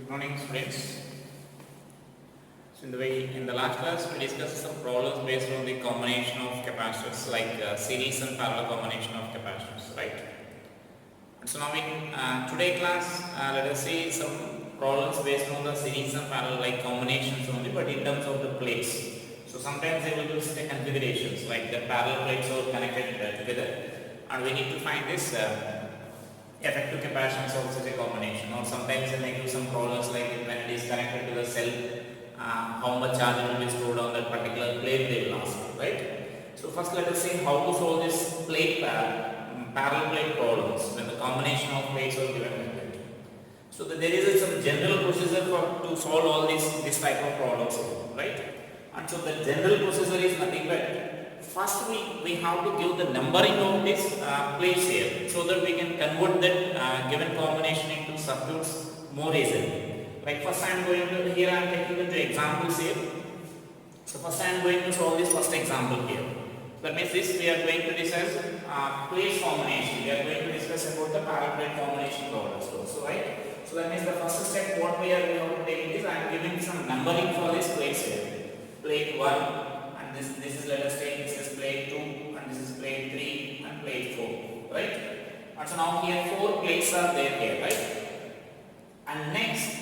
Good morning, students. So in the last class we discussed some problems based on the combination of capacitors like series and parallel combination of capacitors, right? And so now in today class let us see some problems based on the series and parallel like combinations only, but in terms of the plates. So sometimes they will use the configurations like the parallel plates are connected together, and we need to find this effective capacitance of such a combination. Or sometimes they may do some problems like when it is connected to the cell, how much charge will be stored on that particular plate they will ask, right? So first let us see how to solve this plate parallel plate problems when the combination of plates are given like that. So there is some general procedure to solve all this type of problems, right? And so the general procedure is nothing but first we have to give the numbering of this plates here, so that we can convert that given combination into circuits more easily. Like first I am going to, here I am taking into examples here. So first I am going to solve this first example here. That means this we are going to discuss plate combination. We are going to discuss about the parallel plate combination problems. So right. So that means the first step what we have to take is I am giving some numbering for this plates here. Plate 1, and this is, let us take, this is plate 2, and this is plate 3 and plate 4, right? And so now here 4 plates are there here, right? And next,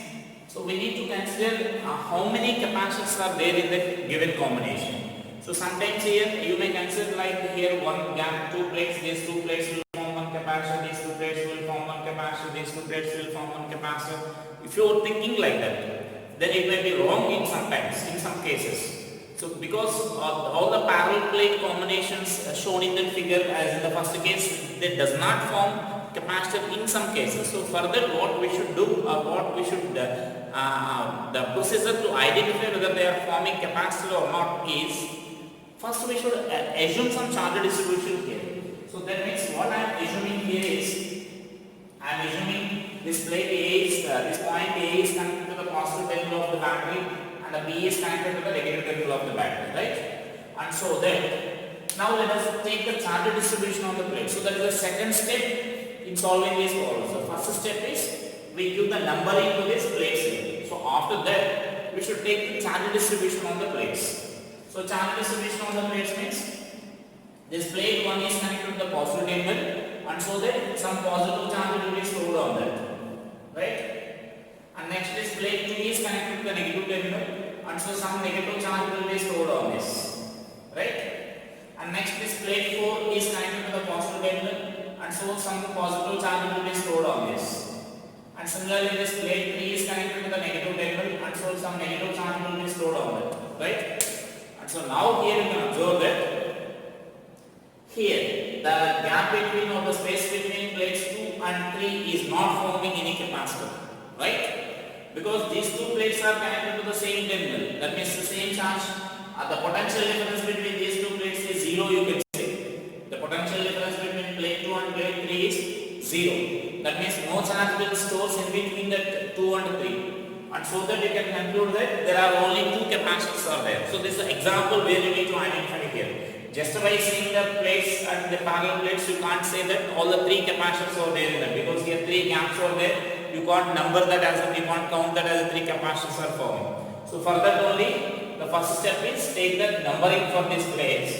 so we need to consider how many capacitors are there in the given combination. So sometimes here you may consider like here one gap, 2 plates, these 2 plates will form one capacitor, these 2 plates will form one capacitor, these 2 plates will form one capacitor. If you are thinking like that, then it may be wrong in some cases. So because all the parallel plate combinations shown in the figure as in the first case, they does not form capacitor in some cases. So further what we should do, the procedure to identify whether they are forming capacitor or not is, first we should assume some charge distribution here. So that means what I am assuming here is, I am assuming this plate A is, this point A is connected to the positive terminal of the battery, and the B is connected to the negative terminal of the battery, right? And so that, now let us take the charge distribution on the plate. So that is the second step in solving these problems. The first step is we give the numbering to these plates here. So after that, we should take the charge distribution on the plates. So charge distribution on the plates means this plate 1 is connected to the positive terminal, and so that some positive charge will be stored on that, right? And next this plate 2 is connected to the negative terminal, and so some negative charge will be stored on this, right? And next this plate 4 is connected to the positive terminal, and so some positive charge will be stored on this. And similarly this plate 3 is connected to the negative terminal, and so some negative charge will be stored on that, right? And so now here you can observe that here the gap between or the space between plates 2 and 3 is not forming any capacitor, right? Because these 2 plates are connected to the same terminal, that means the same charge. The potential difference between these 2 plates is 0, you can say. The potential difference between plate 2 and plate 3 is 0. That means no charge will store in between that 2 and 3. And so that you can conclude that there are only 2 capacitors are there. So this is an example where you need to identify here. Just by seeing the plates and the parallel plates, you can't say that all the 3 capacitors are there in that, because here 3 gaps are there. You can't number that as a, you can't count that as a 3 capacitors are forming. So for that only, the first step is take the numbering for these plates.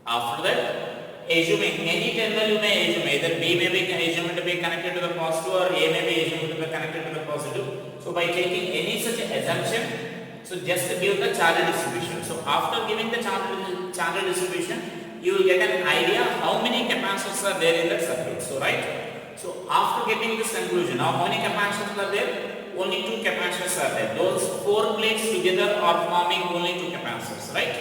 After that, assuming any terminal you may assume, either B may be assumed to be connected to the positive or A may be assumed to be connected to the positive. So by taking any such assumption, so just give the charge distribution. So after giving the charge distribution, you will get an idea how many capacitors are there in that circuit. So right. So after getting this conclusion, now how many capacitors are there? Only 2 capacitors are there. Those 4 plates together are forming only 2 capacitors, right?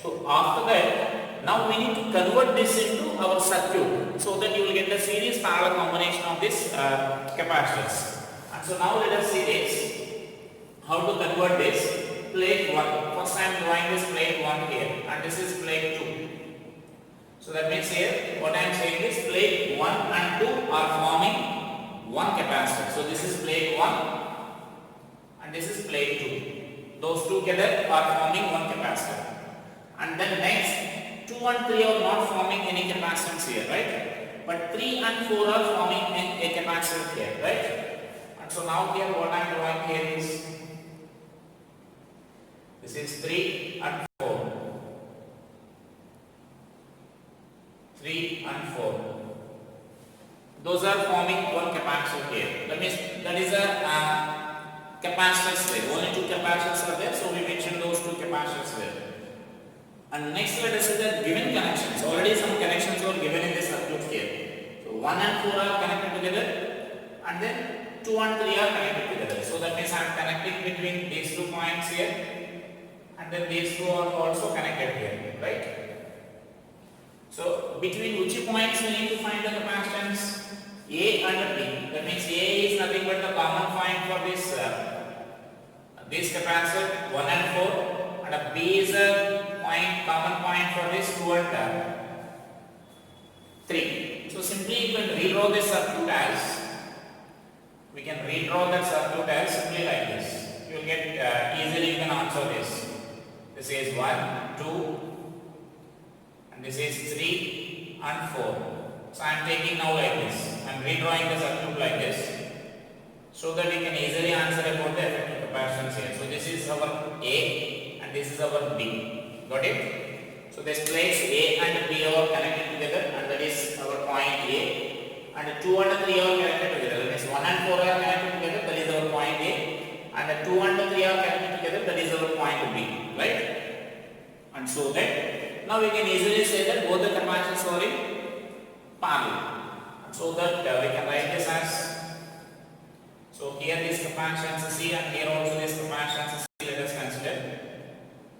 So after that, now we need to convert this into our circuit, so that you will get the series parallel combination of this capacitors. And so now let us see this. How to convert this? Plate 1. First I am drawing this plate 1 here, and this is plate 2. So that means here what I am saying is plate 1 and 2 are forming one capacitor. So this is plate 1 and this is plate 2. Those two together are forming one capacitor. And then next 2 and 3 are not forming any capacitance here, right? But 3 and 4 are forming a capacitor here, right? And so now here what I am drawing here is, this is 3 and 4. 3 and 4. Those are forming one capacitor here. That means that is a capacitors there. Only two capacitors are there, so we mentioned those two capacitors there. And next let us see the given connections. Already some connections were given in this circuit here. So 1 and 4 are connected together, and then 2 and 3 are connected together. So that means I am connecting between these 2 points here, and then these 2 are also connected here, right? So between which points we need to find the capacitance? A and B. That means A is nothing but the common point for this capacitor 1 and 4, and B is a common point for this 2 and 3. So simply you can redraw this circuit as, we can redraw that circuit as simply like this. You will get easily you can answer this. This is 1, 2, and this is 3 and 4. So I am taking now like this. I am redrawing the circuit like this, so that we can easily answer about the effective capacitance here. So this is our A and this is our B. Got it? So this place A and B are connected together, and that is our point A. And 2 and 3 are connected together. That means 1 and 4 are connected together. That is our point A. And 2 and 3 are connected together. That is our point B. Right? And so that now we can easily say that both the capacitors are in parallel. So that we can write this as, so here this capacitance is C and here also this capacitance is C. Let us consider.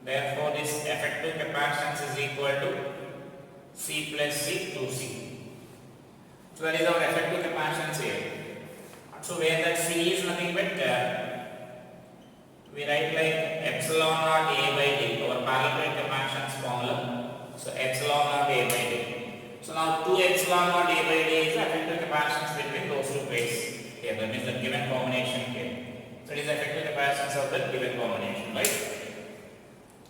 Therefore this effective capacitance is equal to C plus C 2C. So that is our effective capacitance here. So where that C is nothing but we write like epsilon naught A by D, our parallel plate capacitance formula. So epsilon naught A by D. So now 2 epsilon naught A by D is the effective capacitance between those two plates here. That means the given combination here. So it is the effective capacitance of the given combination, right?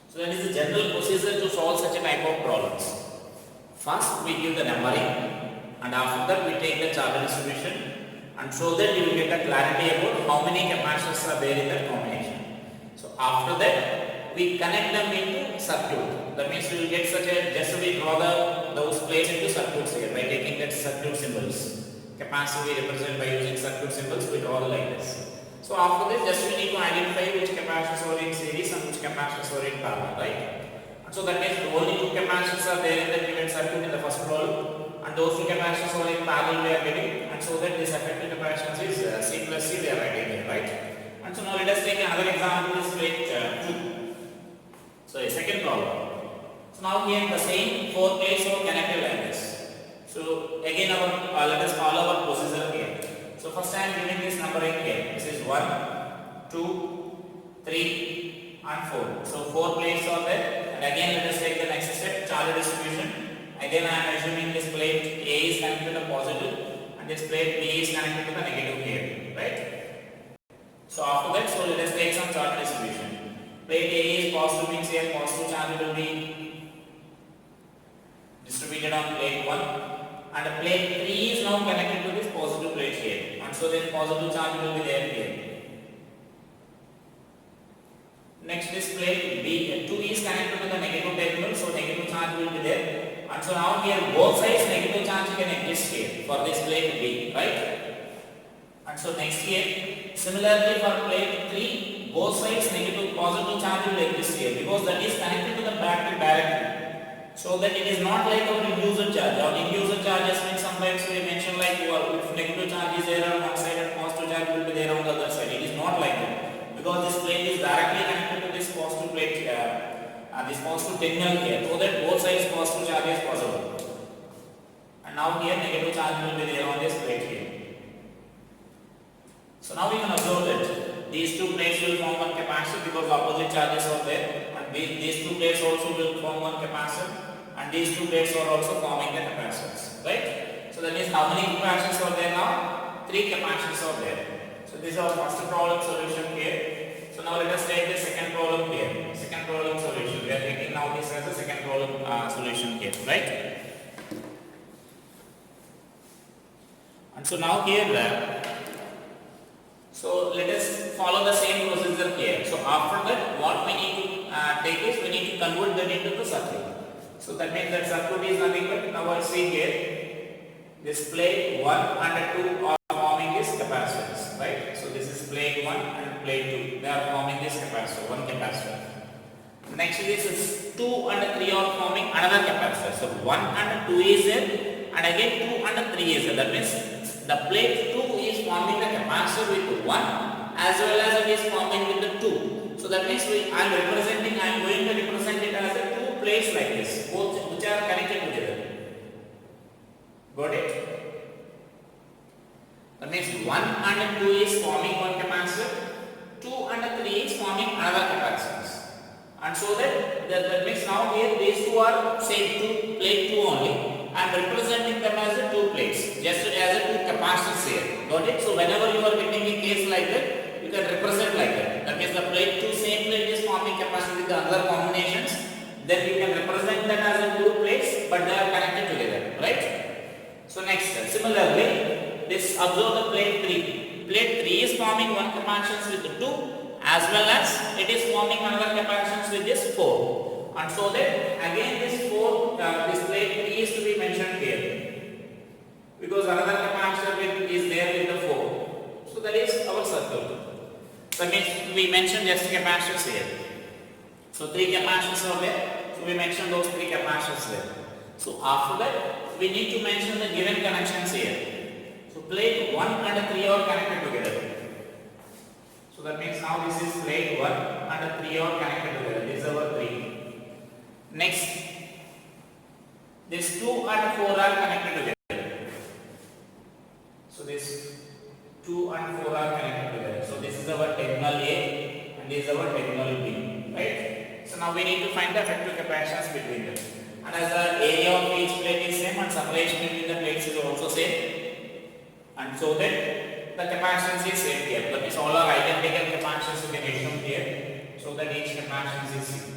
So that is the general procedure to solve such a type of problems. First we give the numbering, and after that we take the charge distribution, and so that you will get the clarity about how many capacitors are there in that combination. So after that we connect them into circuit. That means we will get such a, just we draw those plates into circuits here by taking that circuit symbols. Capacitor we represent by using circuit symbols, we draw like this. So after this just we need to identify which capacitors are in series and which capacitors are in parallel, right? And so that means only 2 capacitors are there in the given circuit in the first problem, and those 2 capacitors are in parallel we are getting, and so that this effective capacitance is C plus C we are writing here, right? And so now let us take another example, this plate 2. So a second problem. So now here the same 4 plates are connected like this. So again our let us follow our procedure here. So first I am giving this numbering here. This is 1, 2, 3 and 4. So 4 plates are there, and again let us take the next step, charge distribution. Again I am assuming this plate A is connected to the positive and this plate B is connected to the negative here, right? So after that, so let us take some charge distribution. Plate A is positive, means here positive charge will be distributed on plate 1, and plate 3 is now connected to this positive plate here, and so then positive charge will be there here. Next is plate B, 2 is connected to the negative terminal, so negative charge will be there, and so now here both sides negative charge can exist here for this plate B, right? And so next here, similarly for plate 3, both sides negative positive charge will exist here, because that is connected to the battery directly. So that it is not like our inducer charge. Our inducer charges means sometimes we mention like if negative charge is there on one side and positive charge will be there on the other side. It is not like that, because this plate is directly connected to this positive plate, this positive terminal here, so that both sides positive charge is possible. And now here negative charge will be there on this plate here. So now we can observe that these 2 plates will form one capacitor because opposite charges are there, and these 2 plates also will form one capacitor, and these 2 plates are also forming the capacitors, right? So that means how many capacitors are there now? 3 capacitors are there. So this is our first problem solution here. So now let us take the second problem here. Second problem solution. We are taking now this as a second problem solution here, right? And so now here So let us follow the same procedure here. So after that, what we need to take is we need to convert that into the circuit. So that means that circuit is nothing but, now I see here, this plate 1 and 2 are forming this capacitance, right? So this is plate 1 and plate 2. They are forming this capacitor, one capacitor. Next this is 2 and 3 are forming another capacitor. So 1 and 2 is there, and again 2 and 3 is there. That means the plate 2 is forming the capacitor with 1 as well as it is forming with the 2. So that means I am going to represent it as a 2 plates like this, both which are connected together. Got it? That means 1 and 2 is forming one capacitor, 2 and 3 is forming another capacitor. And so that means now here these two are same plate 2 only. I am representing them as a 2 plates, just as a 2 capacitors here. Got it? So whenever you are getting a case like that, you can represent like that. That means the plate 2, same plate is forming capacitor with the other combinations. Then you can represent them as a 2 plates, but they are connected together, right? So next, similarly, this observe the plate 3. Plate 3 is forming one capacitance with the 2, as well as it is forming another capacitance with this 4. And so that again this 4, this plate 3 is to be mentioned here, because another capacitor is there with the 4. So that is our circle. So means we mentioned just capacitors here. So 3 capacitors are there. So we mentioned those 3 capacitors there. So after that, we need to mention the given connections here. So plate 1 and 3 are connected together. So that means now this is plate 1 and 3 are connected together. This is our 3. Next, this 2 and 4 are connected together. So this 2 and 4 are connected together. So this is our terminal A and this is our terminal B. Right? So now we need to find the effective capacitance between them. And as the area of each plate is same and separation between the plates is also same. And so that the capacitance is same here. That means all are identical capacitance you can assume here. So that each capacitance is same.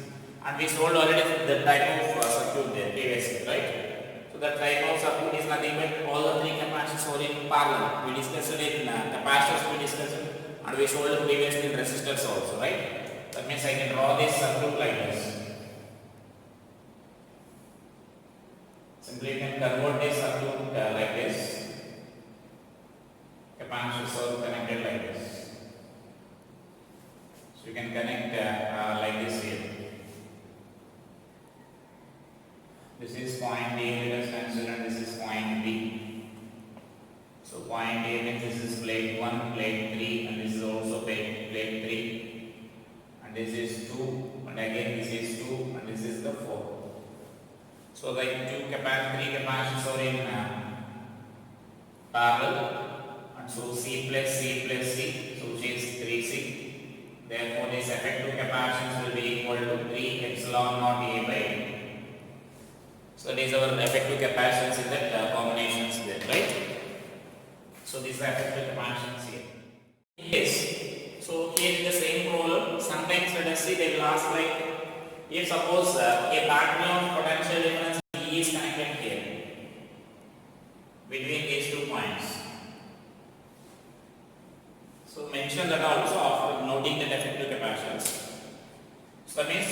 And we sold already the type of circuit there previously, right? So that type of circuit is nothing but all the 3 capacitors are in parallel. We discussed it in capacitors, we discussed it, and we sold previously in resistors also, right? That means I can draw this circuit like this. Simply you can convert this circuit like this. Capacitors are connected like this. So you can connect like this here. This is point A, let us consider, and this is point B. So point A means this is plate 1, plate 3, and this is also plate 3, and this is 2, and again this is 2, and this is the 4. So the 3 capacitors are in parallel, and so C plus C plus C, so which is 3C. Therefore this effective capacitance will be equal to 3 epsilon naught A by D. So this is our effective capacitance in the combinations there, right? So this is the effective capacitance here. Yes. So here is the same problem. Sometimes let us see, they will ask like, if suppose a battery of potential difference E is connected here between these 2 points. So mention that also after noting the effective capacitance. So that means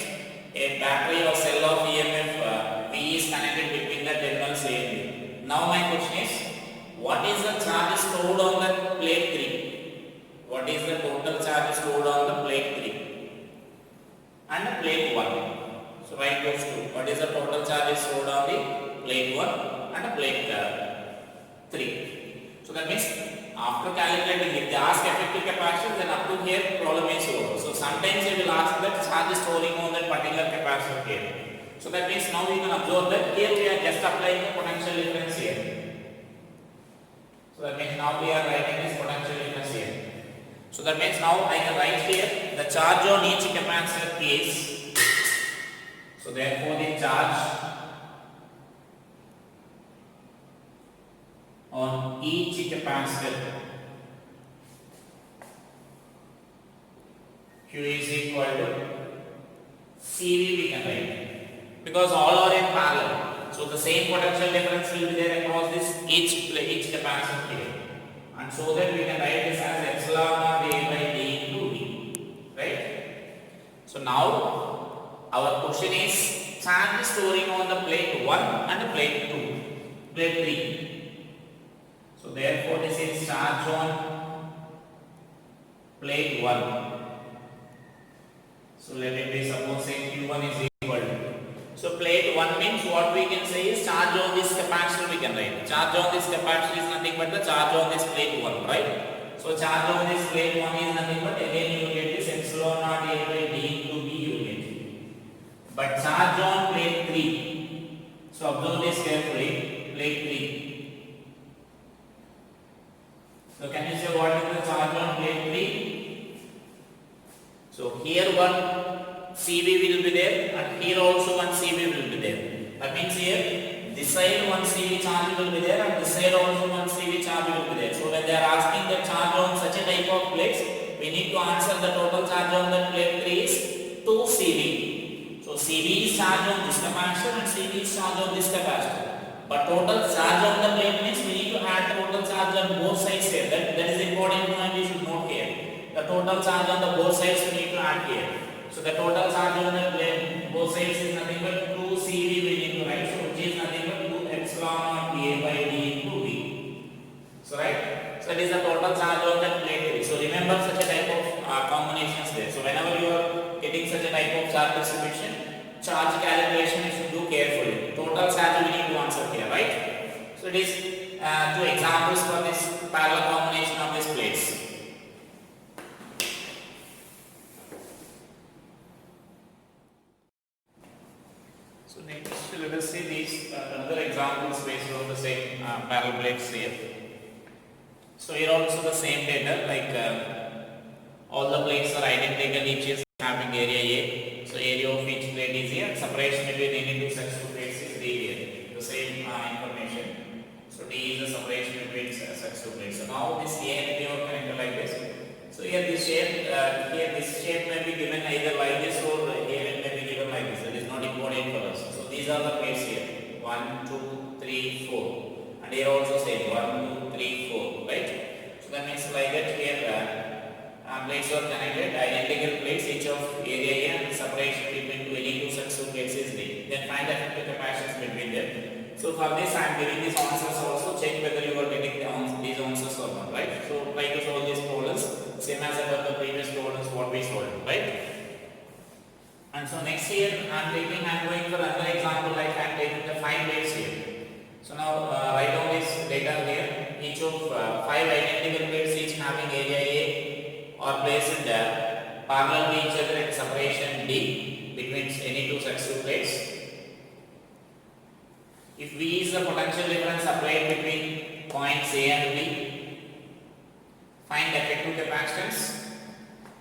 a battery or cell of EMF P is connected between the terminals A and B. Now my question is, what is the charge stored on the plate 3? What is the total charge stored on the plate 3 and the plate 1? So write those two. What is the total charge stored on the plate 1 and the plate 3? So that means after calculating, if they ask effective capacitance, then up to here problem is over. So sometimes they will ask that charge storing on that particular capacitor here. So that means now we can observe that here we are just applying the potential difference here. So that means now we are writing this potential difference here. So that means now I can write here the charge on each capacitor is. So therefore the charge on each capacitor Q is equal to CV we can write, because all are in parallel. So the same potential difference will be there across this each capacitor here, and so that we can write this as epsilon naught question is charge storing on the plate 1 and plate 2, plate 3. So therefore this is charge on plate 1. So let it be, suppose say Q1 is equal to. So plate 1 means what we can say is charge on this capacitor we can write. Charge on this capacitor is nothing but the charge on this plate 1, right? So charge on this plate 1 is nothing but, again you will get this epsilon naught A by D into B you will get. But charge on plate 3. So observe this carefully, plate 3. So can you say what is the charge on plate 3? So here one CV will be there and here also one CV will be there. That means here this side one CV charge will be there and this side also one CV charge will be there. So when they are asking the charge on such a type of plates, we need to answer the total charge on that plate 3 is 2 CV. So CV is charge on this capacitor and CV is charge on this capacitor. But total charge on the plate means we need to add total charge on both sides here. That is important point you should note here. The total charge on the both sides we need to add here. So the total charge on the plane both sides is nothing but 2 CV we need to write. So which is nothing but 2 epsilon naught A by D into B. So right. So that is the total charge on that plate 3. So remember such a type of combinations there. So whenever you are getting such a type of charge distribution, charge calculation you should do carefully. Total charge we need to answer here, right? So it is 2 examples for this parallel combination of these plates. So next let us see these other examples based on the same parallel plates here. So here also the same data, like all the plates are identical, each is having area A. So area of each plate is here, separation between any two such two plates is D here. The same information. So D is the separation between such two plates. So now this A and B are connected like this. So here this shape, this shape may be given either like this or here it may be given like this. That is not important for us. So these are the plates here. 1, 2, 3, 4. And here also same 1, 2, 3, 4. Right? So that means like that here plates are connected, identical plates, each of area A and separation between any two such two plates is D. Then find the effective capacitance between them. So for this I am giving these answers also. Check whether you are getting these answers or not. Right? So try to solve these problems. Same as about the previous problems what we solved, right? And so next here I am going for another example, like I am taking the 5 plates here. So now write down this data here. Each of 5 identical plates, each having area A, are placed parallel to each other at separation D between any two such two plates. If V is the potential difference applied between points A and B, find effective capacitance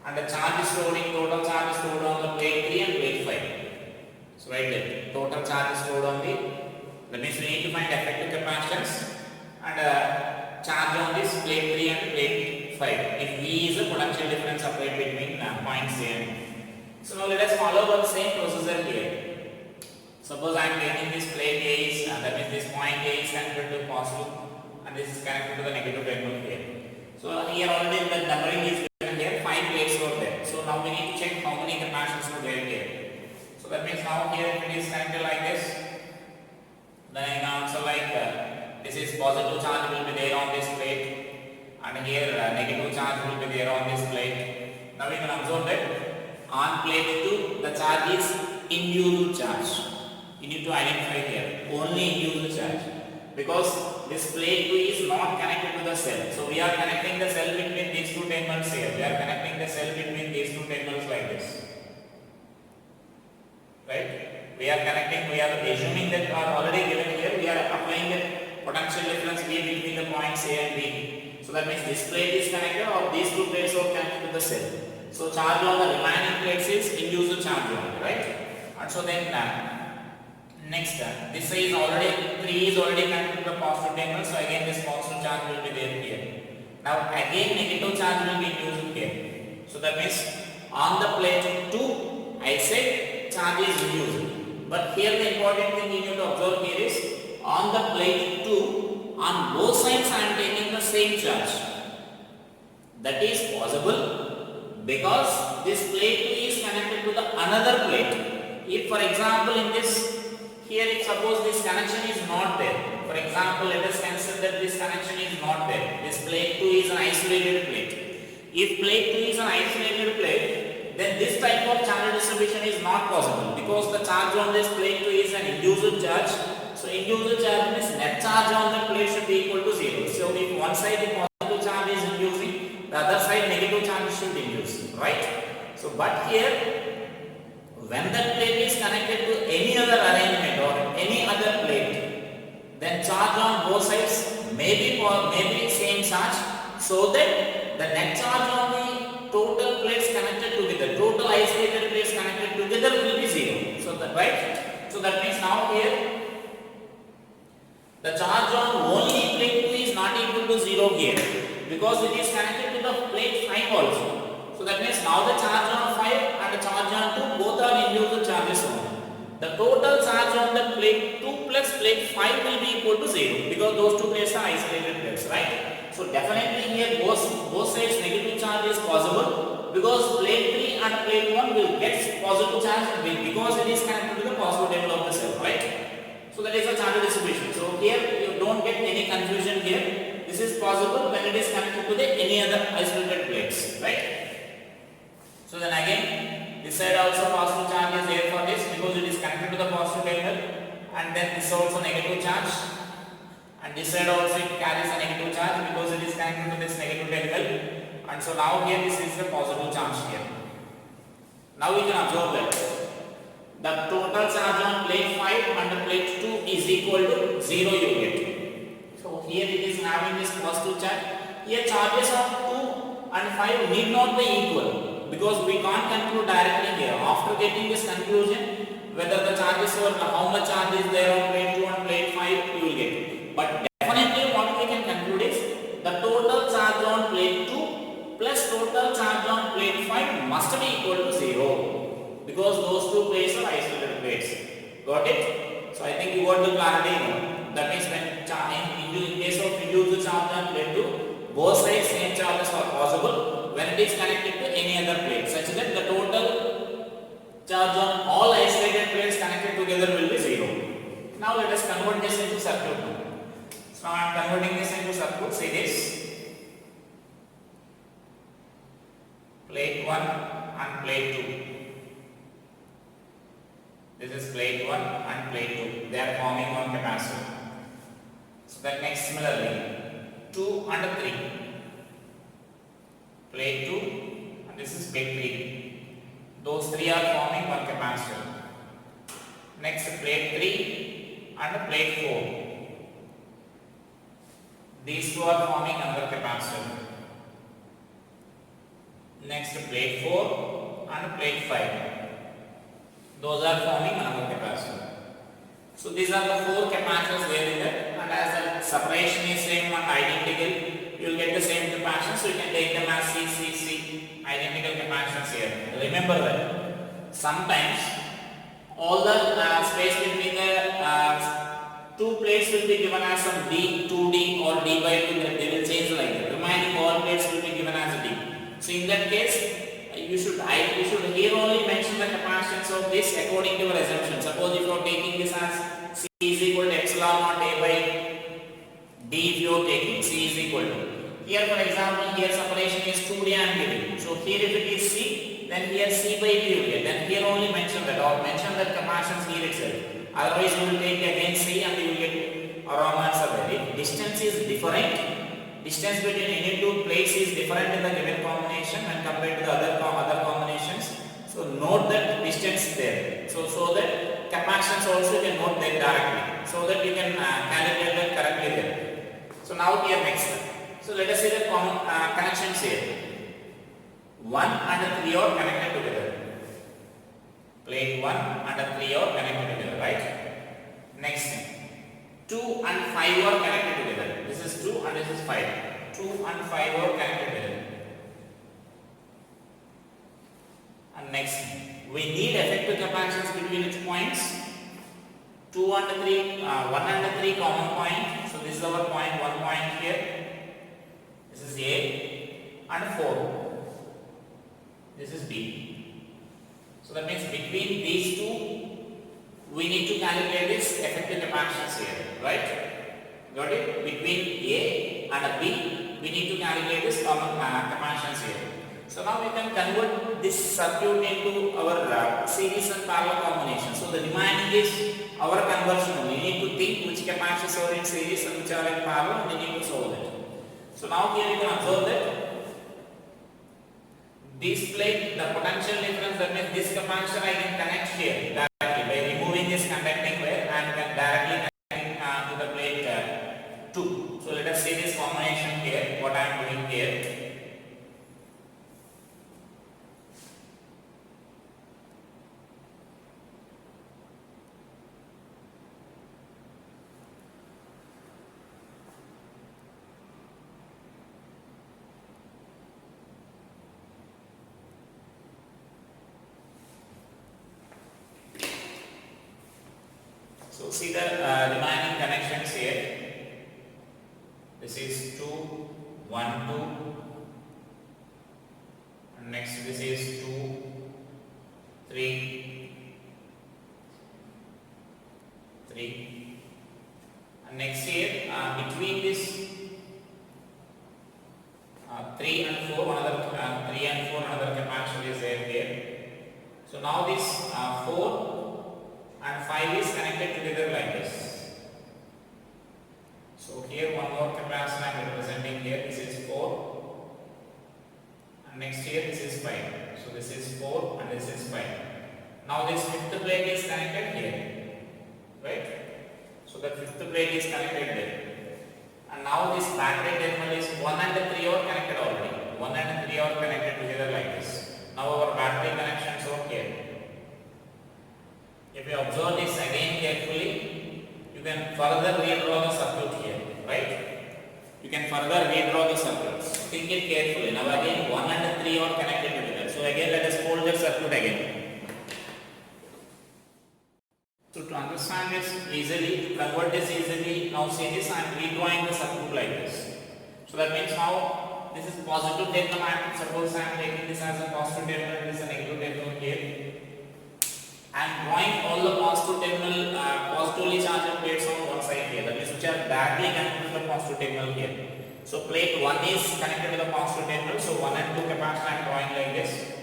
and the charge total charge is stored on the plate 3 and plate 5. So write that total charge is stored on the, that means we need to find effective capacitance and charge on this plate 3 and plate 5. If V is the potential difference applied between points A and B. So now let us follow the same procedure here. Suppose I am taking this plate A is, that means this point A is connected to positive and this is connected to the negative terminal here. So here already the numbering is given here, 5 plates were there. So now we need to check how many capacitors were there here. So that means now here if it is connected like this, then I can answer like this is positive charge will be there on this plate and here negative charge will be there on this plate. Now we can observe that on plate 2 the charge is induced charge. You need to identify here only induced charge because this plate 2 is not connected to the cell. So we are connecting the cell between these two terminals here. We are connecting the cell between these two terminals like this. Right? We are connecting, we are assuming that are already given here. We are applying the potential difference V between the points A and B. So that means this plate is connected or these two plates are connected to the cell. So charge on the remaining plates is induced charge only, right? And so then next this is already 3 is already connected to the positive terminal. So again this positive charge will be there here. Now again negative charge will be induced here. So that means on the plate 2 I said charge is induced. But here the important thing you need to observe here is on the plate 2 on both sides I am taking the same charge. That is possible because this plate 2 is connected to the another plate If for example in this, here if suppose this connection is not there, for example let us consider that this connection is not there, this plate 2 is an isolated plate. If plate 2 is an isolated plate, then this type of charge distribution is not possible because the charge on this plate 2 is an induced charge. So induced charge means net charge on the plate should be equal to 0. So if one side the positive charge is inducing, the other side negative charge should induce, right? So but here when that plate is connected to any other arrangement or any other plate, then charge on both sides may be same charge, so that the net charge on the total plates connected together, total isolated plates connected together will be 0. So that right? So that means now here the charge on only plate 2 is not equal to 0 here because it is connected to the plate 5 also. So that means now the charge on 5 and the charge on 2 both are induced charges only. The total charge on the plate 2 plus plate 5 will be equal to 0 because those two plates are isolated plates, right? So definitely here both sides negative charge is possible because plate 3 and plate 1 will get positive charge because it is connected to the positive terminal of the cell, right? So that is a charge distribution. So here you don't get any confusion here. This is possible when it is connected to the any other isolated plates, right? So then again, this side also positive charge is there for this because it is connected to the positive terminal, and then this also negative charge, and this side also it carries a negative charge because it is connected to this negative terminal, and so now here this is the positive charge here. Now we can observe that the total charge on plate 5 and plate 2 is equal to 0 you get. So here it is having this positive charge. Here charges of 2 and 5 need not be equal because we can't conclude directly here. After getting this conclusion, whether the charges or how much charge is there on plate 2 and plate 5 you will get. But definitely what we can conclude is the total charge on plate 2 plus total charge on plate 5 must be equal to 0 because those two plates are isolated plates. Got it? So I think you got the clarity now. That means when in case of induced charge on plate 2, both sides same charges are possible when it is connected to any other plate, such that the total charge on all isolated plates connected together will be 0. Now let us convert this into circuit. So I am converting this into circuit. See this plate 1 and plate 2. This is plate 1 and plate 2. They are forming one capacitor. So that makes similarly 2 and 3. Plate 2 and this is plate 3. Those three are forming one capacitor. Next plate 3 and plate 4. These two are forming another capacitor. Next plate 4 and plate 5. Those are forming another capacitor. So these are the four capacitors there in there, and as the separation is same and identical, you will get the same capacitance. So you can take them as C, identical capacitance here. Remember that sometimes all the space between the two plates will be given as some D, 2D or D by 2. They will change like that. Remaining all plates will be given as a D. So in that case, you should here only mention the capacitance of this according to your assumption. Suppose if you are taking this as C is equal to epsilon naught A by D, if you are taking C is equal to. Here for example, here separation is 2D I am giving. So here if it is C, then here C by D you get. Then here only mention that, or mention that capacitance here itself. Otherwise you will take again C and you will get a wrong answer there. If distance is different, distance between any two plates is different in the given combination when compared to the other combinations. So note that distance there. So that capacitance also you can note there directly. So that you can calibrate that correctly there. So now here next. So let us see the connections here. 1 and 3 are connected together. Plate 1 and 3 are connected together, right? Next thing. 2 and 5 are connected together. This is 2 and this is 5. 2 and 5 are connected together. And next, we need effective capacitance between its points. 2 and 3, 1 and 3 common point. So this is our point, 1 point here. This is A and 4. This is B. So that means between these two, we need to calculate this effective capacitance here, right? Got it? Between A and B, we need to calculate this common capacitance here. So now we can convert this circuit into our series and parallel combination. So the remaining is our conversion. We need to think which capacitors are in series and which are in parallel. We need to solve it. So now here you can observe that this plate, the potential difference, that means this capacitor I can connect here directly by removing this conducting wire and can directly connect to the plate 2. So let us see this combination here, what I am doing here. So see the remaining connections here. This is 2, 1, 2. And next this is 2, 3, 3. And next here between this 3 and 4, another 3 and 4, another capacitor is there here. So now this 4 and 5 is connected together like this. So here one more capacitor I am representing here. This is 4 and next here this is 5. So this is 4 and this is 5. Now this fifth plate is connected here, right? So the fifth plate is connected there. And now this battery terminal is 1 and 3 are connected already. 1 and 3 are connected together like this. Now our battery connections are here. If you observe this again carefully, you can further redraw the circuit here, right? You can further redraw the circuits. Think it carefully. Now again 1 and 3 are connected together. So again let us fold the circuit again. So to understand this easily, to convert this easily, now see this, I am redrawing the circuit like this. So that means now this is positive terminal. Suppose I am taking this as a positive terminal and this is a negative terminal here. I am drawing all the positive terminal, positively charged plates on one side here, that is which are directly connected to the positive terminal here. So plate 1 is connected to the positive terminal, so 1 and 2 capacitor I am drawing like this.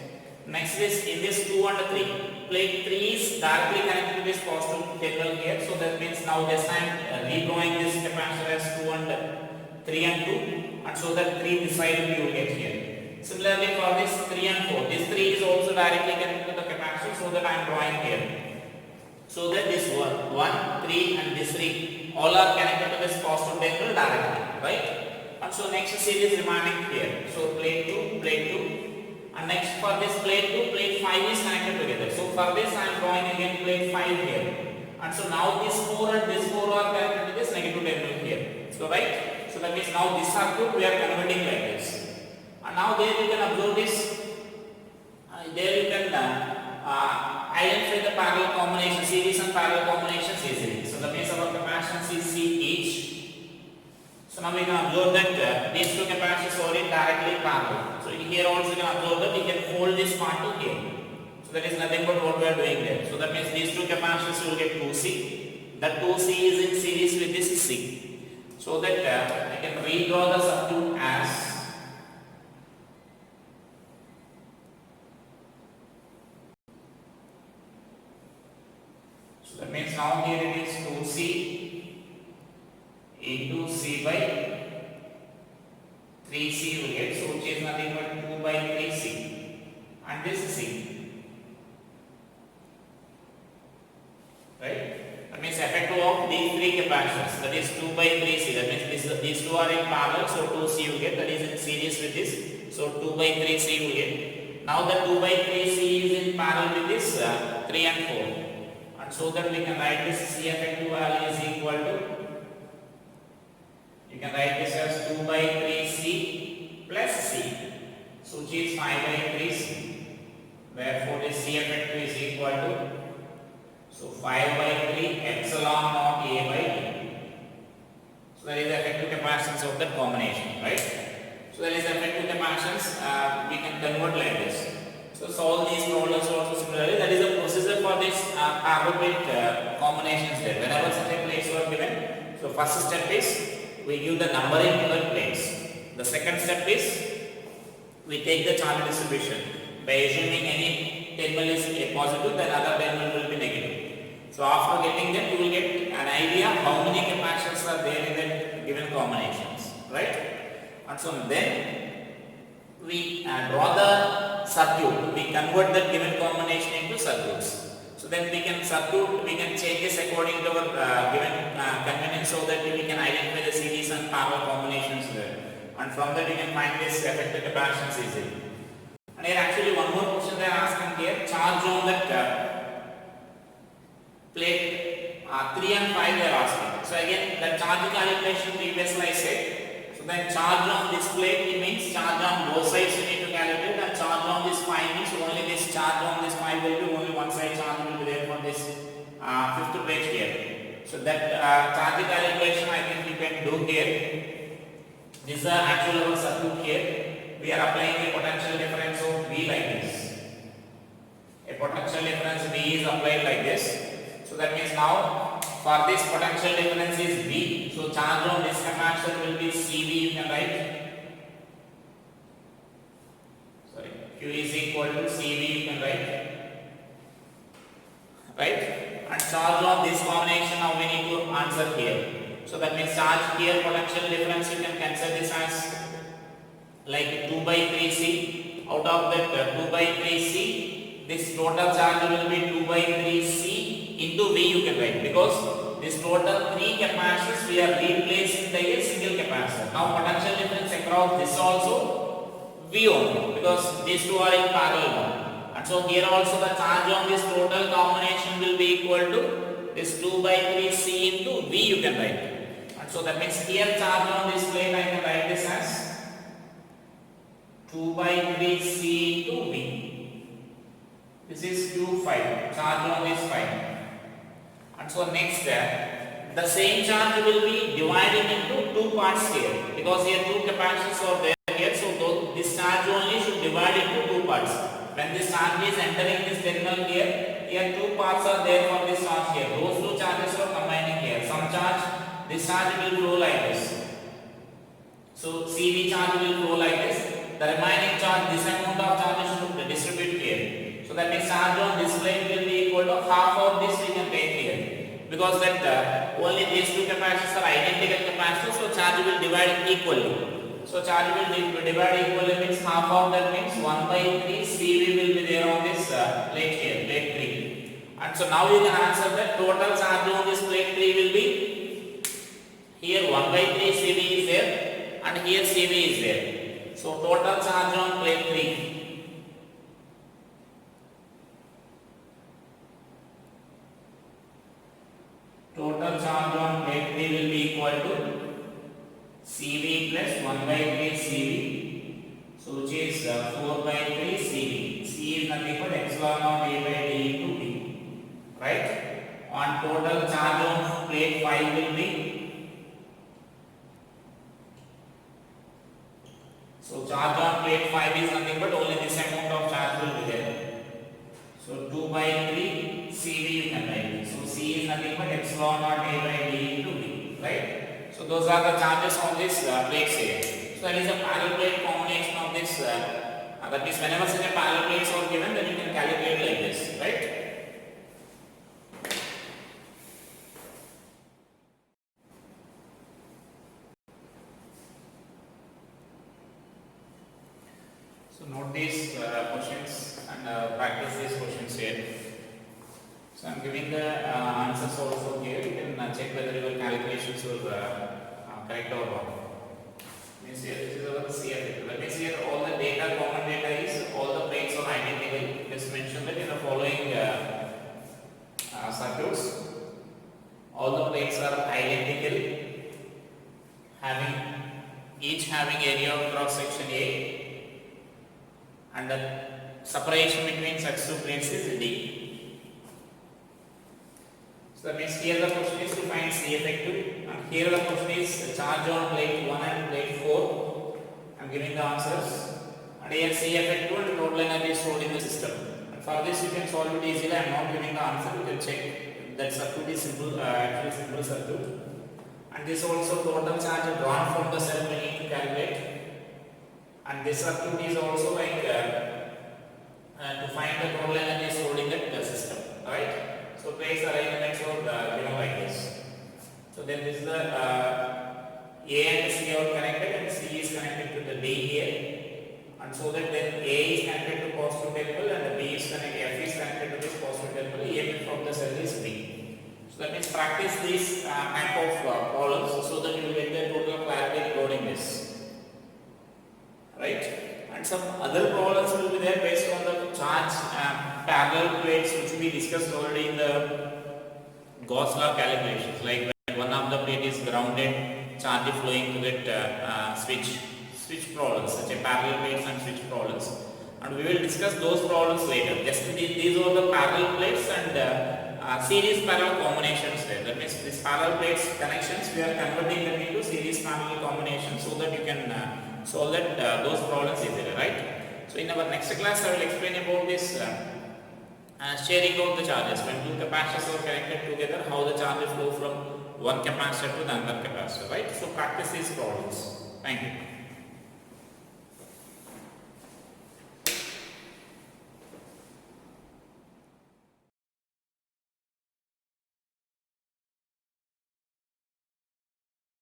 Next is in this 2 and 3, plate 3 is directly connected to this positive terminal here, so that means now this I am redrawing this capacitor as 2 and 3 and 2, and so that 3 this side you will get here. Similarly for this 3 and 4, this 3 is also directly connected to the capacitor, so that I am drawing here. So that this 1, 3 and this 3 all are connected to this positive terminal directly, right? And so next series remaining here. So plate 2, and next for this plate 2, plate 5 is connected together. So for this I am drawing again plate 5 here. And so now this 4 and this 4 are connected to this negative terminal here. So right? So that means now this circuit we are converting like this. And now there you can observe this. There you can identify the parallel combination, series and parallel combinations easily. So that means our capacitance is C each. So now we can observe that these two capacitors are directly parallel. So here also you can observe that we can fold this part to here. So that is nothing but what we are doing there. So that means these two capacitors will get 2C. That 2C is in series with this C. So that I can redraw the circuit as that means now here it is 2C into C by 3C will get, so which is nothing but 2 by 3C and this is C, right? That means effective of these three capacitors, that is 2 by 3C, that means these two are in parallel, so 2C will get, that is in series with this, so 2 by 3C will get. Now the 2 by 3C is in parallel with this 3 and 4. So that we can write this C effective value is equal to, you can write this as 2 by 3C plus C, so which is 5 by 3C. Therefore this C effective is equal to, so 5 by 3 epsilon naught A by D. So that is the effective capacitance of that combination, right? So that is the effective capacitance we can convert like this. So solve these problems also similarly. this parallel plate combinations there. Whenever such a plates were given, so first step is we give the numbering to the plates. The second step is we take the charge distribution by assuming any terminal is a positive, then other terminal will be negative. So after getting that, you will get an idea how many capacitors are there in the given combinations, right? And so then we draw the circuit. We convert the given combination into circuits. So then we can change this according to our given convenience, so that we can identify the series and parallel combinations there. And from that we can find this effective capacitance easily. And here actually one more question they are asking here, charge on that plate 3 and 5 they are asking. So again the charge calculation previously I said, so then charge on this plate, it means charge on both sides you need to calculate, and charge on this 5 means only this charge on this 5 will be only one side charge will be there for this fifth plate here. So that charge calculation I think you can do here. This is the actual circuit here. We are applying a potential difference of V like this. A potential difference V is applied like this. So that means now for this potential difference is V. So charge on this capacitor will be CV, you can write. Sorry, Q is equal to CV, you can write. Right? And charge on this combination now we need to answer here. So that means charge here potential difference you can consider this as like 2 by 3C. Out of that 2 by 3C, this total charge will be 2 by 3C into V you can write, because this total 3 capacitors we are replacing by a single capacitor. Now potential difference across this also V only, because these two are in parallel. And so here also the charge on this total combination will be equal to this 2 by 3C into V you can write. So that means here charge on this plate I can write this as 2 by 3C into V. This is Q5, charge on this 5. And so next the same charge will be divided into two parts here, because here two capacitors are there here. So this charge only should divide into two parts. When this charge is entering this terminal here two parts are there for this charge here. Those two charges are combining here. Some charge, this charge will flow like this. So CV charge will flow like this. The remaining charge, this amount of charges should distribute here. So that means charge on this plate will be equal to half of this we can take here. Because that only these two capacitors are identical capacitors, so charge will divide equally. So charge will divide equally means half of that means 1 by 3 CV will be there on this plate here, plate 3. And so now you can answer that total charge on this plate 3 will be here 1 by 3 CV is there and here CV is there. So total charge on plate 3. Total charge on plate 3 will be equal to CV plus 1 by 3 CV. So which is 4 by 3 CV. C is nothing but epsilon of A by D into B. Right? On total charge on plate 5 will be, so charge on plate 5 is nothing but only this amount of charge will be there. So 2 by 3 CV you can write. So C is nothing but epsilon naught A by D into B. Right? So those are the charges on this plates here. So that is a parallel plate combination of this. That means whenever such a parallel plates are given, then you can calculate like this. Right? So note these questions and practice these questions here. So I am giving the answers also here. You can check whether your calculations were correct or wrong. Means here this is our CF. That means here all the data, common data is all the plates are identical. Just mention that in the following circuits, all the plates are identical, each having area of cross section A, and the separation between such two plates is D. So that means here the question is to find C effective, and here the question is charge on plate 1 and plate 4. I am giving the answers, and here C effective and total energy stored in the system. And For this you can solve it easily. I am not giving the answer. You can check. That circuit is simple, actually simple circuit. And this also total charge drawn from the cell we need to calculate. And this circuit is also like to find the total energy stored in the system, right? So place arrangements are like this. So then this is the A and C are connected and C is connected to the D here, and so that then A is connected to positive terminal and B is connected, F is connected to this positive terminal. EMF from the cell is B. So that means practice this type of problems so that you will get the total clarity regarding this, right? And some other problems will be there based on the charge parallel plates which we discussed already in the Gauss law calculations. Like when one of the plate is grounded, charge flowing to that switch problems, such as parallel plates and switch problems. And we will discuss those problems later. Just these are the parallel plates and series parallel combinations there. That means these parallel plates connections we are converting them into series parallel combinations so that you can solve that those problems easily, right? So in our next class I will explain about this sharing of the charges. When two capacitors are connected together, how the charges flow from one capacitor to the other capacitor, right? So practice these problems. Thank you.